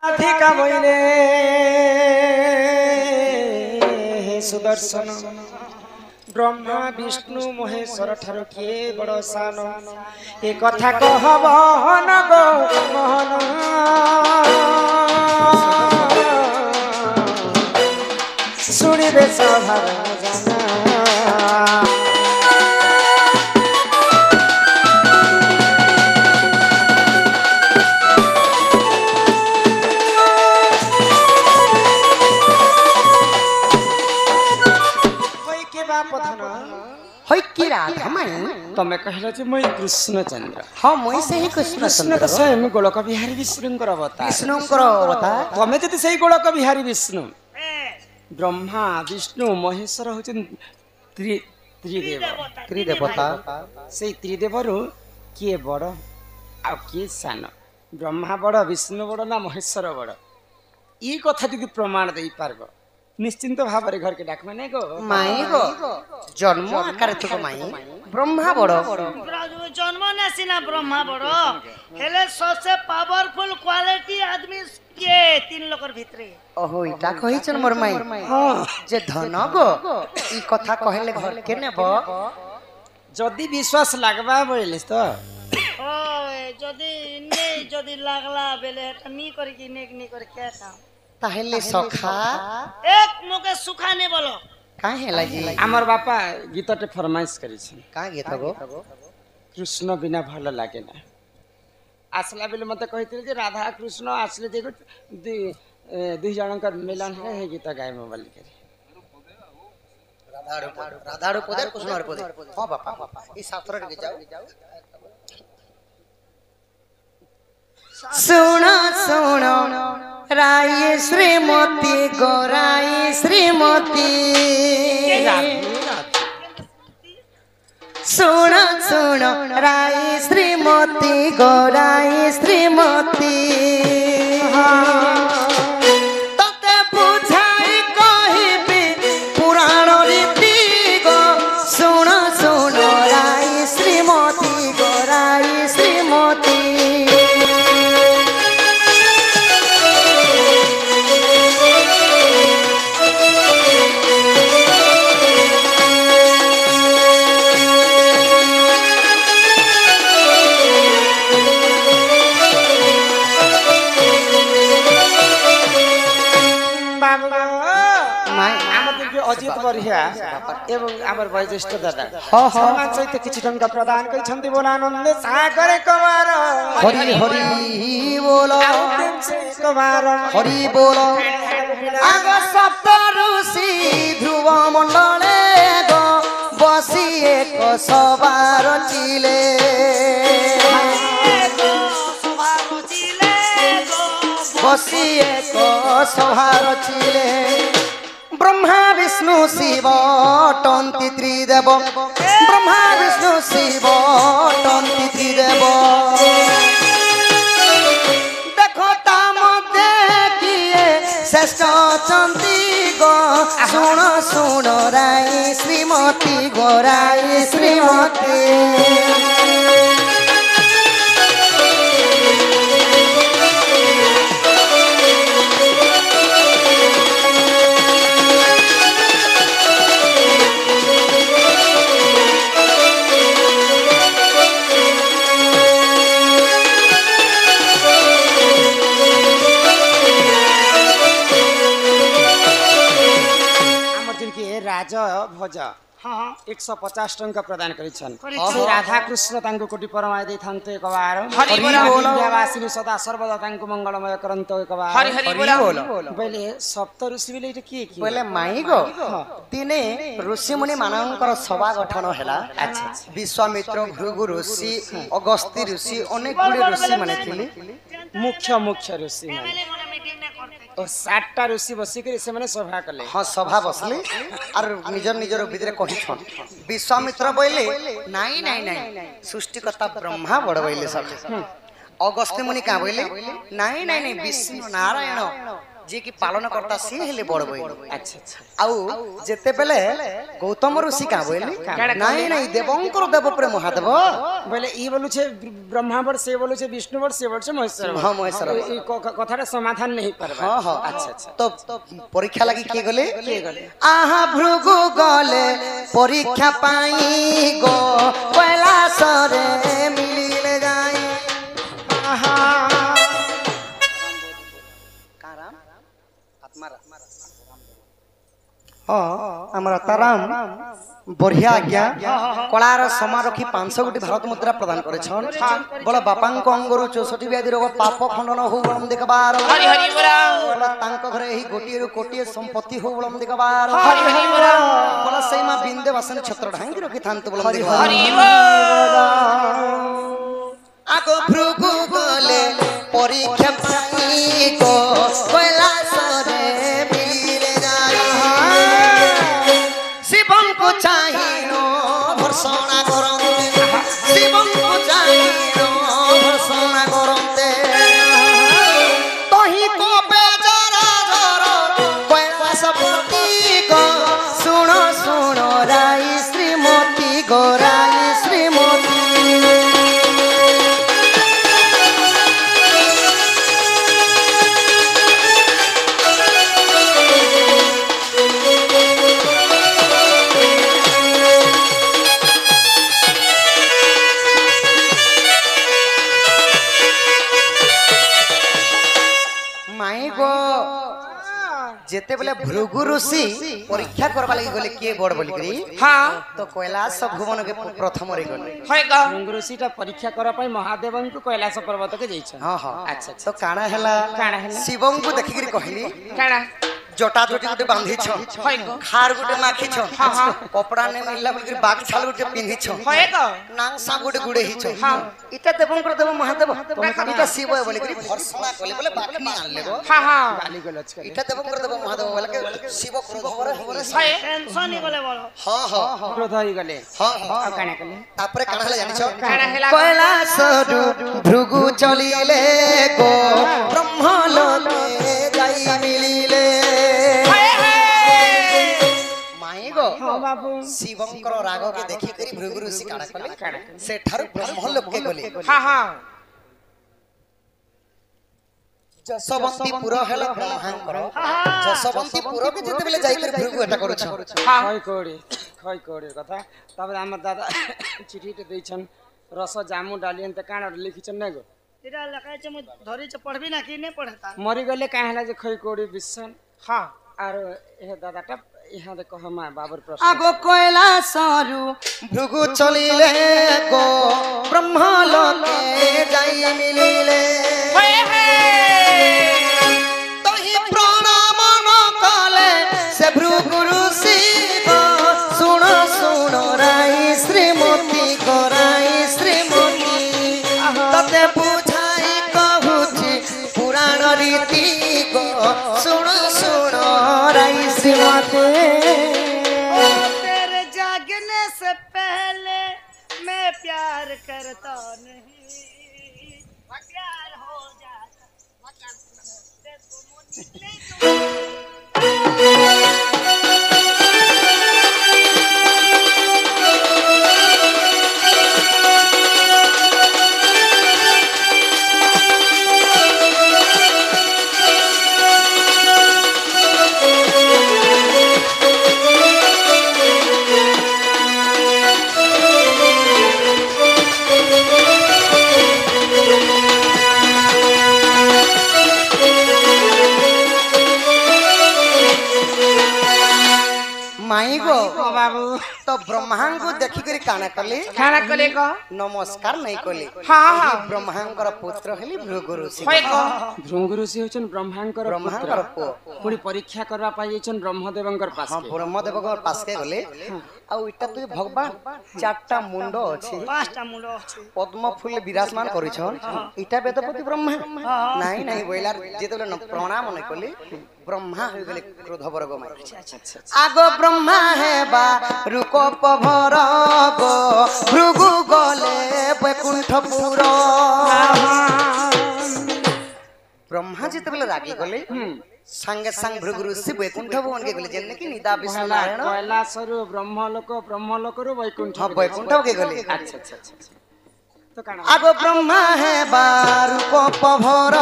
अधिका बोले सुदर्शन ब्रह्मा विष्णु महेश्वर ठार किए बड़ सान ए कथा कहब गो मोहन शुणिबे सभा जाना तमें कहला जे मैं कृष्णचंद्र हाँ मैं से ही कृष्ण तो स्वयं गोलक बिहारी विष्णुंकर अवतार तमें जदि से गोलक बिहारी विष्णु ब्रह्मा विष्णु महेश्वर होचन त्रिदेवता से त्रिदेवरु किए बड़ आ किए सान ब्रह्मा बड़ विष्णु बड़ ना महेश्वर बड़ ई कथा जदि प्रमाण दे पारबो निश्चिंत भाव घर के डाक माने गो माई गो जन्म आकार तो माई ब्रह्मा बड़ो जन्म ना सिना ब्रह्मा बड़ो हेले सबसे पावरफुल क्वालिटी आदमी के तीन लोकर भितरे ओहो इटा कहिचन मोर माई हां जे धन गो ई कथा कहले घर के नेबो जदी विश्वास लागबा बोलिस तो ओए जदी लागला बेले नी करी कि नी करे क्या काम ताहेले सखा एक मुके सुखा ने बोलो काहे लागी हमर बापा गीतटे फरमाइश करी छ का गीत गो कृष्ण बिना भल लागे ना आसला बेले मते कहितले जे राधा कृष्ण आसले जे दुई जनकर मिलन है गीत गाय मोबाइल करी राधा रो पदर कृष्ण रो पदर हां बापा ई शास्त्र के जाओ सुनो सुनो राय श्रीमती गोराई श्रीमती सुनो सुनो राय श्रीमती गोराई श्रीमती तते बुझाई कहिबी पुराण रीति गो सुनो सुनो राय श्रीमती गोराई श्रीमती अजित बरिया एवं आमर वैज्येष्ठ दादा सम्मान सहित किछि टंका प्रदान करिसंती बोलानंद सागर कुमार हरि हरि बोलो कुमार हरि बोलो आग सप्त ऋषि ध्रुव मंडले गो बसी एक सवार चिले बसी एक सवार चिले ब्रह्मा विष्णु शिव टंती त्रिदेव ब्रह्मा विष्णु शिव टंती त्रिदेव देखो ता मध्य किए श्रेष्ठ चंती गो सुन सुन राय श्रीमती गोराई श्रीमती राज भज हां 150 टंका प्रदान करिछन राधा कृष्ण तांको कोटि परमाय दे थांते एक बार हरि बोल विद्यावासिनी सदा सर्वदा तांको मंगलमय करंतो एक बार हरि बोल बोले सप्त ऋषि बेले इटा की बोले माई गो दिने ऋषि मुनि मानकर सभा गठन हैला अच्छा विश्वामित्र भृगु ऋषि अगस्त्य ऋषि अनेक गुडी ऋषि माने थिले मुख्य ऋषि माने और 60टा ऋषि बसी के से माने सभा कले हां सभा बसले और निजर निजर भितरे कहि छन विश्वामित्र बोले नाही नाही नाही सृष्टिकर्ता ब्रह्मा बड़ बोले सब अगस्त्य मुनि का बोले नाही नाही नहीं विष्णु नारायण जे कि पालन करता सी हेले बड़ बई अच्छा अच्छा आउ जेते बेले गौतम ऋषि का बोली नहीं नहीं देवंकर देव प्रेम महादेव বলে ই বলুছে ব্রহ্মা বড় সে বলুছে বিষ্ণু বড় সে বলছে মহেশ্বর বড়। हाँ महेश्वर এই কথাটা সমাধান নেই পারবা हाँ हाँ আচ্ছা আচ্ছা तो परीक्षा लगी किए गले কে গলে आहा भृगु गले परीक्षा पाई गो कैलाश रे मिलिले जाई आहा हमारा ताराम बढ़िया आज्ञा कलार समा रखी 500 गोटी भारत मुद्रा प्रदान करे छन बोला बापांक अंगरु 64 व्याधि रोग पाप खंडन हो बलम देखबार हरि हरि बोला बोला तांक घरे एही गोटिए रु कोटिए संपत्ति हो बलम देखबार हरि हरि बोला बोला सही मा बिंदे वासन छत्र ढांगी रखी थांत बलम देखबार हरि बोला आगो भृगु गले परीक्षा पाई गो कैलाश रे मिलिले जाई शिवं को चाहिनो भर्सना करन्ते शिवं को चाहिनो भर्सना करन्ते तही को बेजरा जरो कैलाशपति गो सुनो सुनो राई श्रीमती गो राई श्रीमती माई गो जेते बेले भृगु ऋषि परीक्षा करबा लागि गले के बड़ बोली करी हाँ तो कैलाश भुवन के प्रथम रे गले है का ऋषिटा परीक्षा करा पाई महादेवଙ୍କୁ कैलाश पर्वत के जाइछन हां हां अच्छा अच्छा तो काना हला काना हला? शिवं को देखि करी कहली काना जटा जटी गुटे बांधी छ है का खार गुटे माखी छ हाँ, हाँ। कपड़ा ने मिलला बोली बाग छाल गुटे पिंधी छ है का नांग सा गुटे गुड़े ही छ हाँ। इटा देवंकर देव महादेव इटा शिव बोली करी भर्सना कले बोले बाकी आन लेबो हाँ हाँ गाली गलच करे इटा देवंकर देव महादेव बोले के शिव क्रोध होरे है टेंशन ही बोले बोलो हां हां क्रोध होई गले हां ଆଉ କାଣା କଲେ तापरे काना हला जानि छ काना हेला कैलाश भृगु चलिले गो ब्रह्मलोके जाई मिलिले माई गो ହଁ ବାବୁ शिवंकर राग के देखि करी भृगु ऋषि काना कले से ठारु ब्रह्मलोके गले हाँ हाँ जसवंतीपुर हेला ब्रह्मांकर जसवंतीपुर के जेते बेले जाई कर भृगु एटा करू छ हाँ खै कोड़ी কথা তারপরে আমার দাদা চিঠিতে দিয়েছেন রস জামু ডালিয়েন তে কাଣା লিখিছেন না গো এটা লেখাই আছে মই ধরি আছে পড়বি না কি নে পড়তা মরি গলে কাঁ হেলা যে খই কোড়ি বিশ্বন हाँ আর এ দাদাটা ইহা দে কহ মা বাবুর প্রশ্ন आगो कैलाशरु भृगु चलिले गो ब्रह्मलोके जाई मिलिले तही प्रणाम न कले से भृगु ऋषि गो सुनो सुनो राई श्रीमती गो राई श्रीमती तते बुझाई कहूची पुराण रीति गो सुनो सुनो राई श्रीमती तेरे जागने से पहले मैं प्यार करता नहीं प्यार हो माई गो বাবু तो ब्रह्मांग देखि करी काना कली खाना कले का नमस्कार नहीं कली हाँ हाँ ब्रह्मांकर पुत्र हेली भृगु ऋषि है का ভৃঙ্গ ঋষি হচ্ছেন ব্রহ্মাঙ্কর ब्रह्मांकर पुत्र পুଣି পরীକ୍ଷା કરવા ପାଇଁ ଯାଇଛନ୍ ବ୍ରହ୍ମଦେବଙ୍କର हाँ ପାଶେ ब्रह्मदेव पास के गले आ इटा तो भगवान चारटा मुंड अछि पांचटा मुंड अछि पद्म फूल विराजमान करिछन इटा वेदपति ब्रह्मा नहीं नहीं बोइलार जेतले प्रणाम नहीं कली ब्रह्मा हो गले क्रोध वर्ग में आगो ब्रह्मा है बा रुकोप भर गो भृगु गले बैकुंठपुर ब्रह्मा जिते बेले रागी गले संगे संग भृगु ऋषि वैकुंठ भवन के गले जेने की निदा विष्णु नारायण कैलासरु ब्रह्मलोकरु वैकुंठ हाँ वैकुंठ के गले अच्छा अच्छा अच्छा तो काना आगो ब्रह्मा है बारू को पभर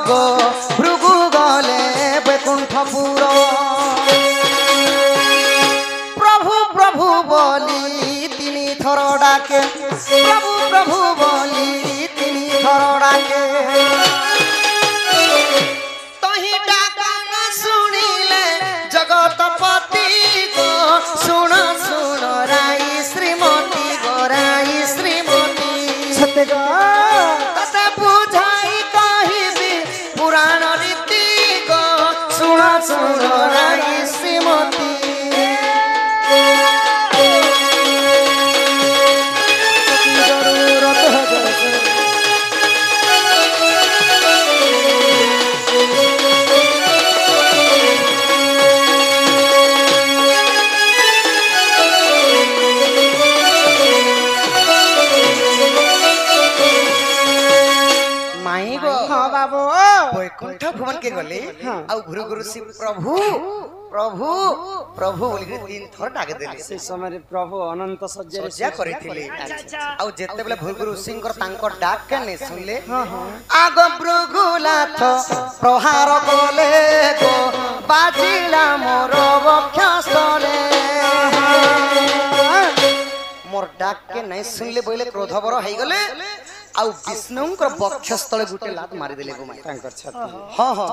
गो भृगु गले वैकुंठपुर प्रभु प्रभु बोली तिनी थर डाके प्रभु प्रभु बोली तिनी थर डाके तही डाका न सुनिले जगतपति को सुन सुन राई श्रीमती गोराई श्रीमती सत्यगा तते बुझाई कहिबी पुराण रीति को सुन सुन राई श्रीमती जरूरत है माई गो हाँ बाबू वैकुंठ भवन के गले आ भृगु ऋषि प्रभु प्रभु प्रभु बोली तीन थर डाके देले से समय प्रभु अनंत सज्जा सज्जा करिथिले अच्छा अच्छा आ जेते बेले भृगु ऋषिंकर तांकर डाक के ने सुनले आग भृगुनाथ प्रहार कले गो बाजिला मोर वक्षस्थले मोर डाक के नहीं सुनले बोले क्रोधवर होई गले आ विष्णुंकर वक्षस्थले गुटे लात मारी देले गो माई तांकर छाती हां हां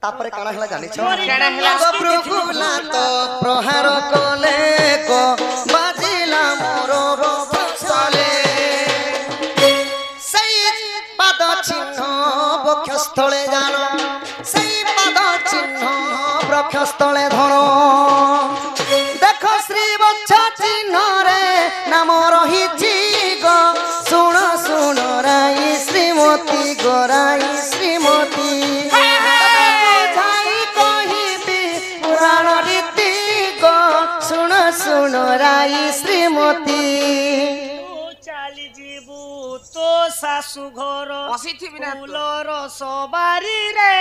तापरे काना हला जानि छ काना हला? आग भृगुनाथ प्रहार कले गो बाजिला मोर वक्षस्थले पाद चिन्ह बक्षस्थले जान सेई पाद चिन्ह बक्षस्थले धन देख श्री वक्ष चिन्ह रे नाम रहिछि गो सुन सुन राई श्रीमती गोराई श्रीमती जाई कहिबी पुराण रीति गो सुन सुन राई श्रीमती तू चाली जीबू तो शाशु घर बसिथिबि ना तू। फूलर सवारी रे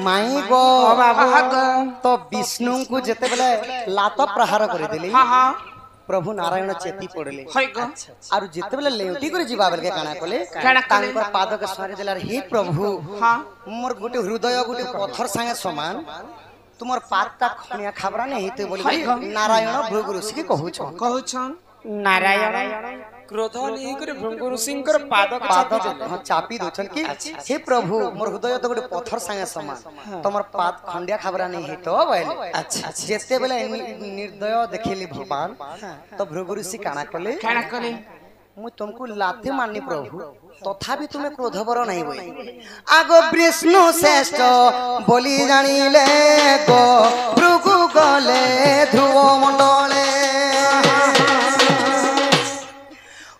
माई गो तो विष्णु को जेते बेले लात प्रहार कर देली हाँ हाँ प्रभु नारायण चेती पड़ले होई गो आरु जेते बेले लेउटी कर जीवा बेले काना कोले काना कोले? तांकर पाद के स्वारी देलार हे प्रभु हाँ मोर गुटे हृदय गुटे पत्थर संगे समान तुमर पादटा खणिया खाबरा नहीं हेते बोली नारायण भृगु ऋषि के कहू छ कहउछन नारायण क्रोध नहीं करे भृगु ऋषिंकर पाद पाद हाँ चापी दोछन की हे प्रभु मोर हृदय तो गुटे पत्थर संगे समान तुमर पाद खंडिया खाबरा नहीं हेतो बोले अच्छा जेते बेले निर्दय देखिली भगवान तो भृगु ऋषि काना कले काना कोले मु तुमको लाते माननी प्रभु तथापि तुम्हें क्रोधवर नहीं बोली आगो विष्णु श्रेष्ठ बोली जानिले गो भृगु गले ध्रुव मंडले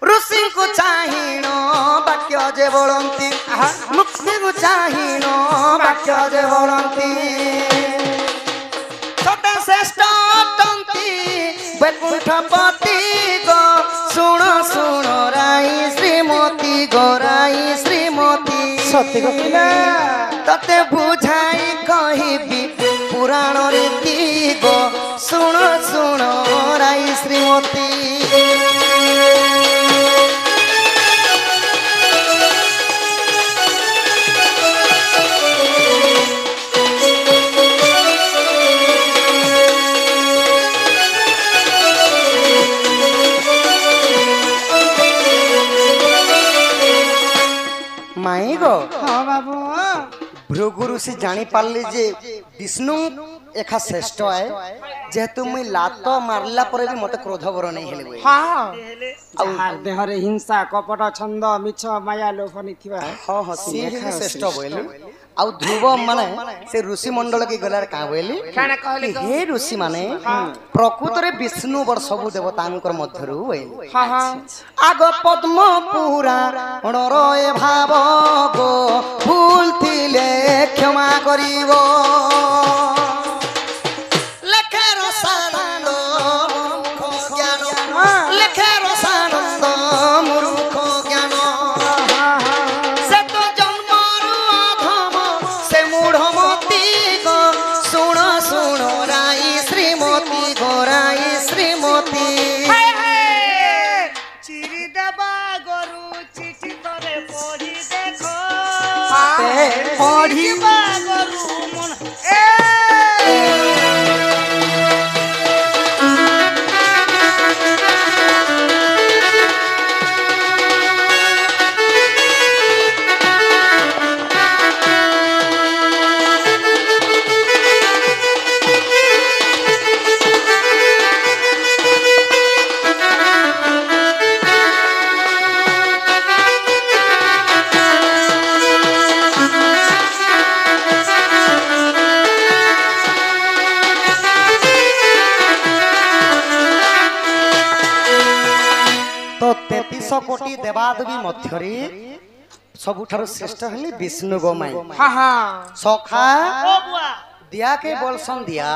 ऋषि को चाहिन वाक्य जे बोलंती मुक्ति को चाहिन वाक्य जे बोलंती छोटे श्रेष्ठ अटंती वैकुंठपति गो सुन सुन राई श्रीमती गोराई श्रीमती सत्य कहिला तते बुझाई कहिबी पुराण रीति गो सुन सुन राई श्रीमती माई गो हाँ बाबू भृगु ऋषि जानी पारली जे विष्णु एखा श्रेष्ठ है जेहेतु मुई लात मारला पर भी मते क्रोध बर नहीं हेले बोई हाँ ଯାହାର ଦେହରେ ହିଂସା କପଟ ଛନ୍ଦ ମିଛ ମାୟା ଲୋଭ ନଥିବ हाँ हाँ सी ही श्रेष्ठ बोलू आउ ध्रुव माने से ऋषि मंडल के गलार का बोली काना कहले कि हे ऋषि माने प्रकृत रे विष्णु बर सब देवतांकर मध्यरु बोली हाँ हाँ आग पद्म पूरा रय भाव गो भूल थिले क्षमा करिवो लेखेर सानंद मूर्ख ज्ञान लेखेर सानंद मूर्ख ज्ञान से तो जन्मरु अधम से मूढ़मती गो सुण सुण राई श्रीमती गोराई श्रीमती চিরি দেবা গরু চিঠি তরে পড়ি দেখো पढ़िबा গরু মন तो 33 कोटी देवादेवी मध्यरे सबुठारु श्रेष्ठ हले विष्णु गोमाई हाँ हाँ सखा ও বুয়া दिया के बोलसन दिया